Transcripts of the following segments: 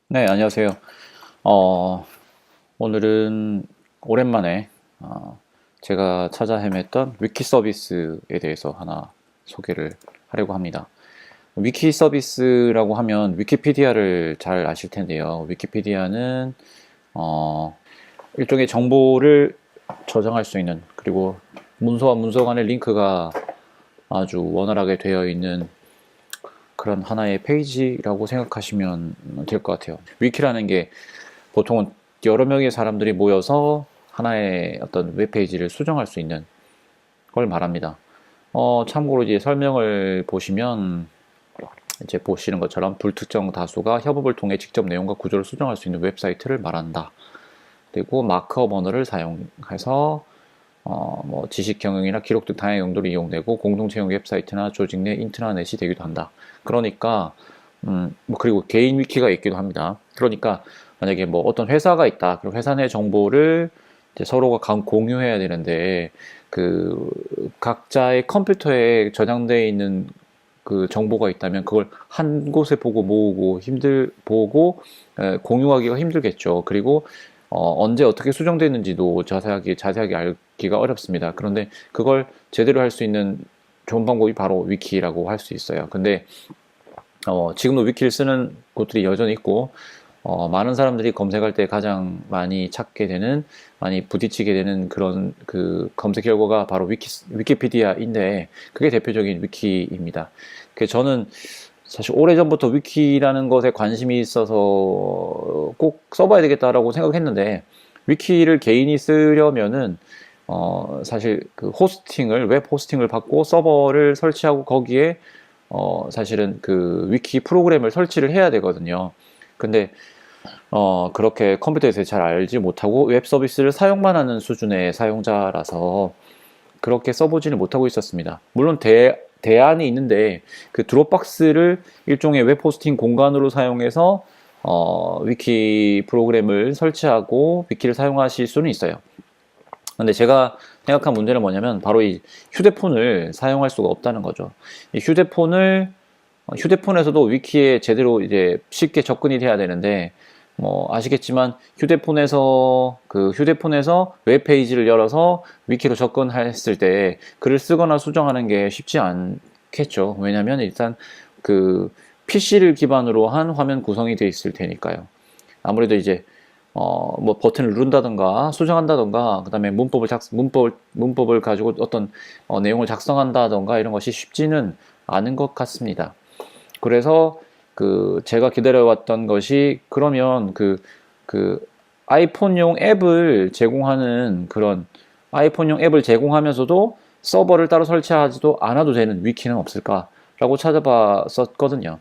네, 안녕하세요. 어, 오늘은 오랜만에 제가 찾아 헤맸던 위키 서비스에 대해서 하나 소개를 하려고 합니다. 위키 서비스라고 하면 위키피디아를 잘 아실 텐데요. 위키피디아는 어, 일종의 정보를 저장할 수 있는, 그리고 문서와 문서 간의 링크가 아주 원활하게 되어 있는 그런 하나의 페이지라고 생각하시면 될 것 같아요. 위키라는 게 보통은 여러 명의 사람들이 모여서 하나의 어떤 웹페이지를 수정할 수 있는 걸 말합니다. 참고로 이제 설명을 보시면 이제 보시는 것처럼 불특정 다수가 협업을 통해 직접 내용과 구조를 수정할 수 있는 웹사이트를 말한다. 그리고 마크업 언어를 사용해서 뭐 지식 경영이나 기록 등 다양한 용도로 이용되고 공동체용 웹사이트나 조직 내 인트라넷이 되기도 한다. 그러니까 뭐 그리고 개인 위키가 있기도 합니다. 그러니까 만약에 뭐 어떤 회사가 있다. 그럼 회사 내 정보를 이제 서로가 공유해야 되는데 그 각자의 컴퓨터에 저장되어 있는 그 정보가 있다면 그걸 한 곳에 보고 모으고 공유하기가 힘들겠죠. 그리고 언제 어떻게 수정됐는지도 자세하게 알기가 어렵습니다. 그런데 그걸 제대로 할 수 있는 좋은 방법이 바로 위키라고 할 수 있어요. 근데 지금도 위키를 쓰는 곳들이 여전히 있고, 많은 사람들이 검색할 때 가장 많이 부딪히게 되는 그런 그 검색 결과가 바로 위키피디아인데, 그게 대표적인 위키입니다. 저는 사실 오래전부터 위키라는 것에 관심이 있어서 꼭 써봐야 되겠다라고 생각했는데, 위키를 개인이 쓰려면은, 사실 그 웹 호스팅을 받고 서버를 설치하고 거기에 사실은 그 위키 프로그램을 설치를 해야 되거든요. 근데 그렇게 컴퓨터에서 잘 알지 못하고 웹 서비스를 사용만 하는 수준의 사용자라서 그렇게 써보지는 못하고 있었습니다. 물론 대안이 있는데 그 드롭박스를 일종의 웹 호스팅 공간으로 사용해서 위키 프로그램을 설치하고 위키를 사용하실 수는 있어요. 근데 제가 생각한 문제는 뭐냐면 바로 이 휴대폰을 사용할 수가 없다는 거죠. 이 휴대폰에서도 위키에 제대로 이제 쉽게 접근이 돼야 되는데 뭐 아시겠지만 휴대폰에서 웹페이지를 열어서 위키로 접근했을 때 글을 쓰거나 수정하는 게 쉽지 않겠죠. 왜냐하면 일단 그 PC를 기반으로 한 화면 구성이 되어 있을 테니까요. 아무래도 이제 뭐 버튼을 누른다던가 수정한다던가 그다음에 문법을 가지고 어떤 내용을 작성한다던가 이런 것이 쉽지는 않은 것 같습니다. 그래서 그 제가 기다려왔던 것이 그러면 그 아이폰용 앱을 제공하는 그런 아이폰용 앱을 제공하면서도 서버를 따로 설치하지도 않아도 되는 위키는 없을까라고 찾아봤었거든요.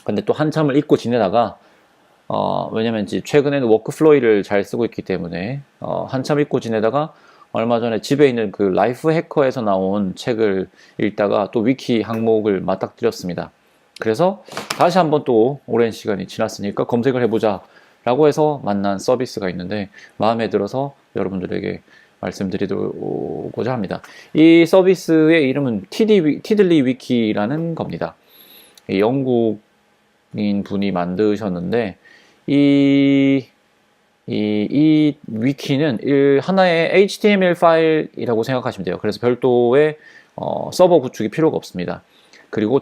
근데 또 한참을 잊고 지내다가 왜냐면 이제 최근에는 워크플로이를 잘 쓰고 있기 때문에 한참 잊고 지내다가 얼마 전에 집에 있는 그 라이프 해커에서 나온 책을 읽다가 또 위키 항목을 맞닥뜨렸습니다. 그래서 다시 한번 또 오랜 시간이 지났으니까 검색을 해보자 라고 해서 만난 서비스가 있는데 마음에 들어서 여러분들에게 말씀드리고자 합니다. 이 서비스의 이름은 티들리 위키라는 겁니다. 영국인 분이 만드셨는데 이, 이 위키는 하나의 HTML 파일이라고 생각하시면 돼요. 그래서 별도의 서버 구축이 필요가 없습니다. 그리고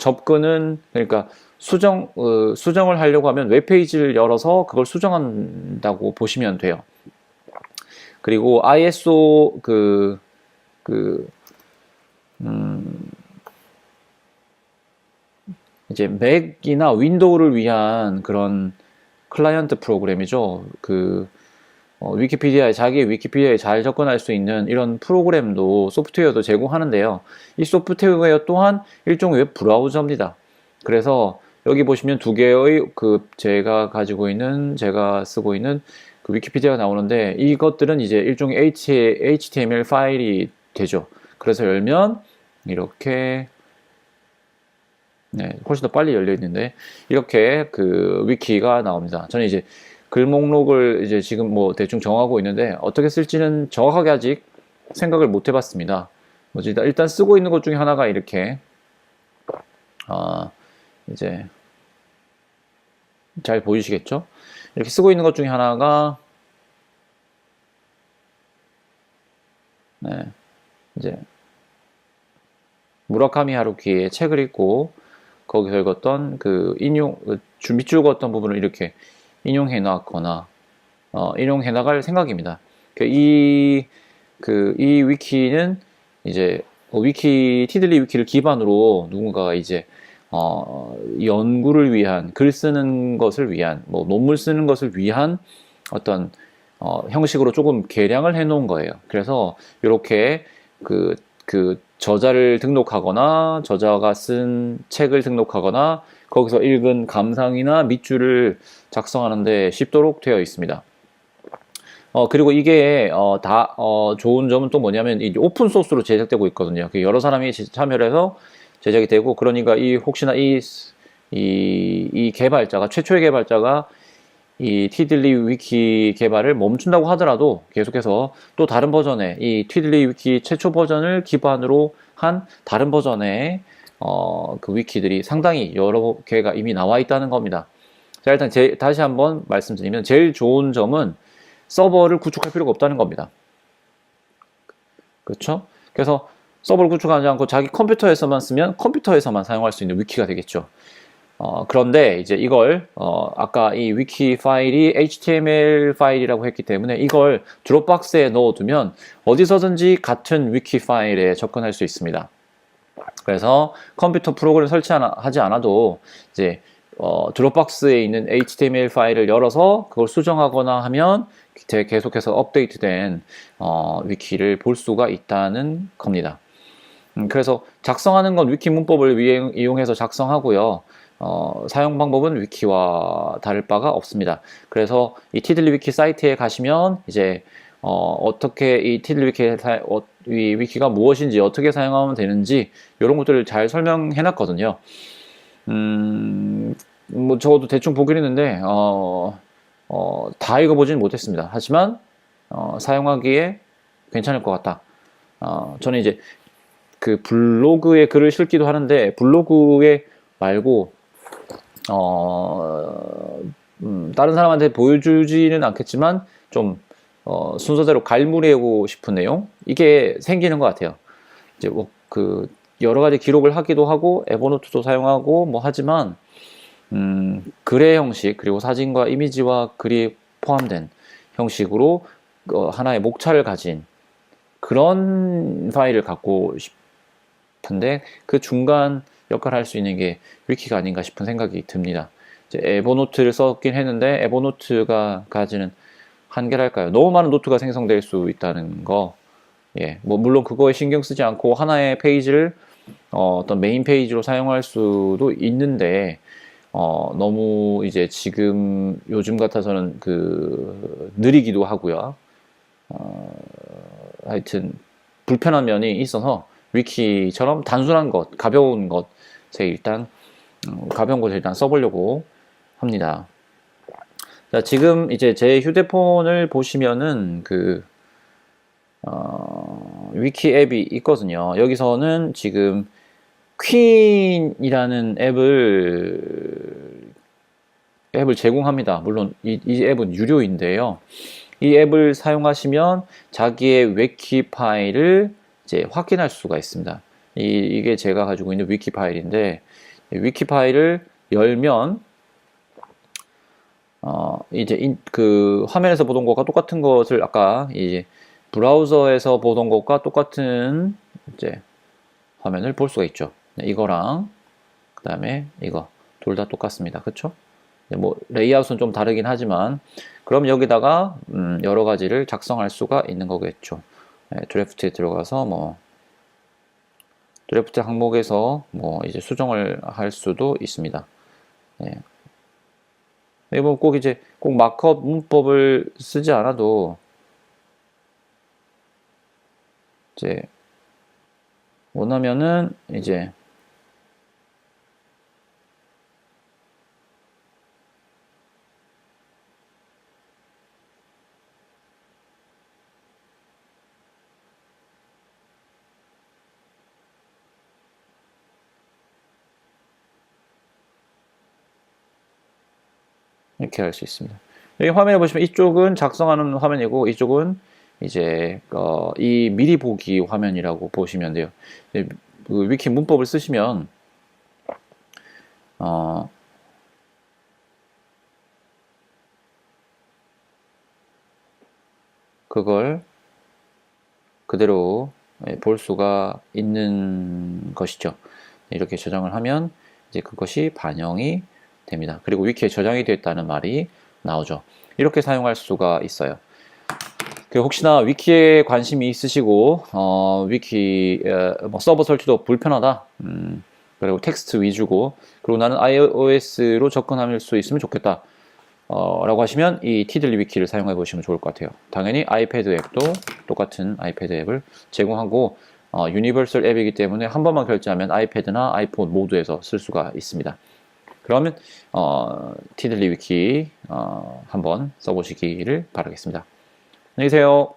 그러니까 수정을 하려고 하면 웹페이지를 열어서 그걸 수정한다고 보시면 돼요. 그리고 ISO 음, 이제 맥이나 윈도우를 위한 그런 클라이언트 프로그램이죠. 자기 위키피디아에 잘 접근할 수 있는 이런 소프트웨어도 제공하는데요. 이 소프트웨어 또한 일종의 웹 브라우저입니다. 그래서 여기 보시면 두 개의 제가 쓰고 있는 그 위키피디아가 나오는데 이것들은 이제 일종의 HTML 파일이 되죠. 그래서 열면 이렇게 네, 훨씬 더 빨리 열려 있는데 이렇게 그 위키가 나옵니다. 저는 이제 글 목록을 이제 지금 뭐 대충 정하고 있는데 어떻게 쓸지는 정확하게 아직 생각을 못 해봤습니다. 뭐지 일단 쓰고 있는 것 중에 하나가 이렇게 아 이제 잘 보이시겠죠? 이렇게 쓰고 있는 것 중에 하나가 네, 이제 무라카미 하루키의 책을 읽고 거기서 읽었던 그 밑줄 그었던 부분을 이렇게 인용해 놨거나 인용해 나갈 생각입니다. 이 위키는 이제 티들리 위키를 기반으로 누군가가 이제 연구를 위한 글 쓰는 것을 위한 뭐 논문 쓰는 것을 위한 어떤 형식으로 조금 개량을 해 놓은 거예요. 그래서 이렇게 그 저자를 등록하거나 저자가 쓴 책을 등록하거나 거기서 읽은 감상이나 밑줄을 작성하는데 쉽도록 되어 있습니다. 그리고 이게 좋은 점은 또 뭐냐면 이제 오픈 소스로 제작되고 있거든요. 여러 사람이 참여를 해서 제작이 되고, 그러니까 혹시나 이 개발자가 최초의 개발자가 이 티들리 위키 개발을 멈춘다고 하더라도 계속해서 또 다른 버전의 이 티들리 위키 최초 버전을 기반으로 한 다른 버전의 그 위키들이 상당히 여러 개가 이미 나와 있다는 겁니다. 자, 일단 다시 한번 말씀드리면 제일 좋은 점은 서버를 구축할 필요가 없다는 겁니다. 그렇죠? 그래서 서버를 구축하지 않고 자기 컴퓨터에서만 쓰면 컴퓨터에서만 사용할 수 있는 위키가 되겠죠. 그런데 이제 이걸 아까 이 위키 파일이 HTML 파일이라고 했기 때문에 이걸 드롭박스에 넣어두면 어디서든지 같은 위키 파일에 접근할 수 있습니다. 그래서 컴퓨터 프로그램을 설치하지 않아도 이제 드롭박스에 있는 HTML 파일을 열어서 그걸 수정하거나 하면 계속해서 업데이트된 위키를 볼 수가 있다는 겁니다. 그래서 작성하는 건 위키 문법을 이용해서 작성하고요. 사용 방법은 위키와 다를 바가 없습니다. 그래서 이 티들리 위키 사이트에 가시면 이제 어떻게 이 티들리 위키가 무엇인지 어떻게 사용하면 되는지 이런 것들을 잘 설명해 놨거든요. 뭐 저도 대충 보긴 했는데 다 읽어보지는 못했습니다. 하지만 사용하기에 괜찮을 것 같다. 저는 이제 그 블로그에 글을 실기도 하는데 블로그에 말고 다른 사람한테 보여주지는 않겠지만 좀 순서대로 갈무리하고 싶은 내용 이게 생기는 것 같아요. 이제 뭐 그 여러 가지 기록을 하기도 하고 에버노트도 사용하고 뭐 하지만 글의 형식 그리고 사진과 이미지와 글이 포함된 형식으로 하나의 목차를 가진 그런 파일을 갖고 싶은데 그 중간 역할을 할 수 있는 게 위키가 아닌가 싶은 생각이 듭니다. 이제 에버노트를 썼긴 했는데 에버노트가 가지는 한계랄까요? 너무 많은 노트가 생성될 수 있다는 거. 예, 뭐 물론 그거에 신경 쓰지 않고 하나의 페이지를 어떤 메인 페이지로 사용할 수도 있는데 너무 이제 지금 요즘 같아서는 느리기도 하고요. 하여튼 불편한 면이 있어서 위키처럼 단순한 것, 가벼운 것에 가벼운 것을 일단 써보려고 합니다. 자, 지금 이제 제 휴대폰을 보시면은 위키 앱이 있거든요. 여기서는 지금 퀸이라는 앱을 제공합니다. 물론 이 앱은 유료인데요. 이 앱을 사용하시면 자기의 위키 파일을 이제 확인할 수가 있습니다. 이게 제가 가지고 있는 위키 파일인데 위키 파일을 열면 이제 그 화면에서 보던 것과 똑같은 것을 아까 이제 브라우저에서 보던 것과 똑같은 이제 화면을 볼 수가 있죠. 이거랑 그 다음에 이거 둘 다 똑같습니다. 그쵸? 뭐 레이아웃은 좀 다르긴 하지만 그럼 여기다가 여러 가지를 작성할 수가 있는 거겠죠. 드래프트에 들어가서 뭐 드래프트 항목에서 뭐 이제 수정을 할 수도 있습니다. 예. 뭐 꼭 마크업 문법을 쓰지 않아도 이제 원하면은 이제 이렇게 할 수 있습니다. 여기 화면에 보시면 이쪽은 작성하는 화면이고 이쪽은 이제 이 미리 보기 화면이라고 보시면 돼요. 그 위키 문법을 쓰시면 그걸 그대로 볼 수가 있는 것이죠. 이렇게 저장을 하면 이제 그것이 반영이 됩니다. 그리고 위키에 저장이 됐다는 말이 나오죠. 이렇게 사용할 수가 있어요. 혹시나 위키에 관심이 있으시고 위키 뭐 서버 설치도 불편하다. 그리고 텍스트 위주고 그리고 나는 iOS로 접근할 수 있으면 좋겠다. 라고 하시면 이 티들리 위키를 사용해 보시면 좋을 것 같아요. 당연히 아이패드 앱도 똑같은 아이패드 앱을 제공하고 유니버설 앱이기 때문에 한 번만 결제하면 아이패드나 아이폰 모두에서 쓸 수가 있습니다. 그러면 티들리 위키 한번 써보시기를 바라겠습니다. 안녕히 계세요.